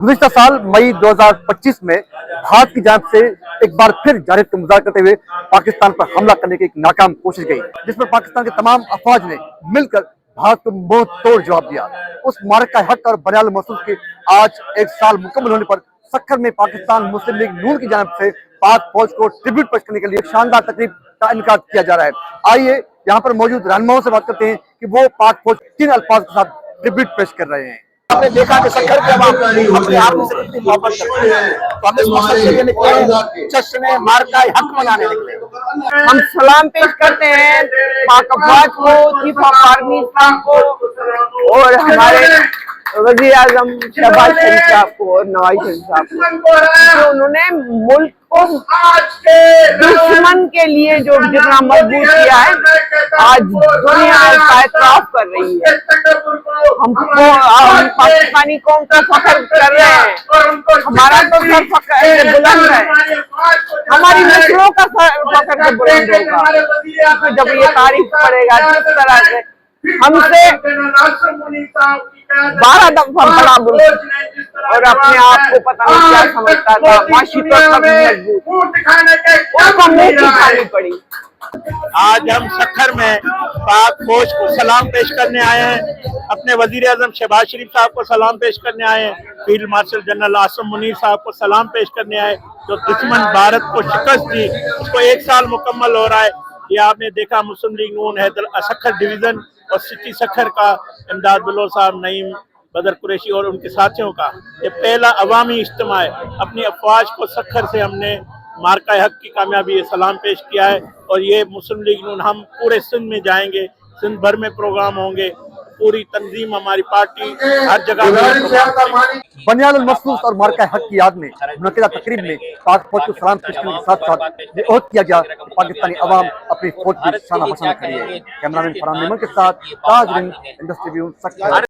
गुज़िश्ता साल मई 2025 में भारत की जानिब से एक बार फिर जारहियत का मुजाहरा करते हुए पाकिस्तान पर हमला करने की एक नाकाम कोशिश गई, जिसमें पाकिस्तान के तमाम अफवाज ने मिलकर भारत को मुंह तोड़ जवाब दिया। उस मारक का हक और बनियाल महसूस के आज एक साल मुकम्मल होने पर सक्खर में पाकिस्तान मुस्लिम लीग नून की जानिब से पाक फौज को ट्रिब्यूट पेश करने के लिए शानदार तकरीब का इनकाद किया जा रहा है। आइए यहाँ पर मौजूद रहनुमाओं से बात करते हैं कि वो पाक फौज किन अल्फाज के साथ ट्रिब्यूट पेश कर रहे हैं। आपने देखा कि सक्खर के अवाम अपने आप से कितनी मोहब्बत करते हैं, तो हम इस मकसद के लिए निकले, जश्न मारका हक मनाने निकले। हम सलाम पेश करते हैं पाक अफवाज को, चीफ ऑफ आर्मी साहब को और हमारे वज़ीर आज़म शहबाज शरीफ साहब को और नवाज शरीफ साहब को, तो उन्होंने मुल्क को दुश्मन के लिए जो जितना मजबूत किया है, आज दुनिया का एतराफ कर रही है। हम पाकिस्तानी कौम का फख्र कर रहे हैं, हमारा तो सर फख्र बुलंद है, हमारी नस्लों का फख्र बुलंद होगा जब ये तारीफ पड़ेगा जिस तरह से हमसे 12 दफा बड़ा मुल्क और अपने आप को पता नहीं क्या समझता था, माशी तौर पर मजबूत, उसको मुंह की खानी पड़ी। आज हम सक्खर में पाक फौज को सलाम पेश करने आए हैं, अपने वजीर आजम शहबाज शरीफ साहब को सलाम पेश करने आए हैं, field marshal general Asim Munir साहब को सलाम पेश करने आए, जो दुश्मन भारत को शिकस्त दी उसको 1 साल मुकम्मल हो रहा है। ये आपने देखा मुस्लिम लीग नून हैदर सक्खर डिवीजन और सिटी सक्खर का इमदाद बिल्लो साहब, नईम बदर कुरैशी और उनके साथियों का ये पहला अवामी इज्तिमा है। अपनी अफवाज को सक्खर से हमने मार्का हक की कामयाबी ये सलाम पेश किया है और ये मुस्लिम लीग नून हम पूरे सिंध में जाएंगे, सिंध भर में प्रोग्राम होंगे, पूरी तंजीम हमारी पार्टी हर जगह बनियाल महसूस और मार्का हक की याद में मुनक़िदा तकरीब में पाक फौज को सलाम पेश करने के साथ साथ ये ओहद किया गया कि पाकिस्तानी अवाम अपनी फौज की शाना पसंद करिए। कैमरामैन फरहान मेमन के साथ ताज रिंग, इंडस्ट्री व्यू, सक्खर।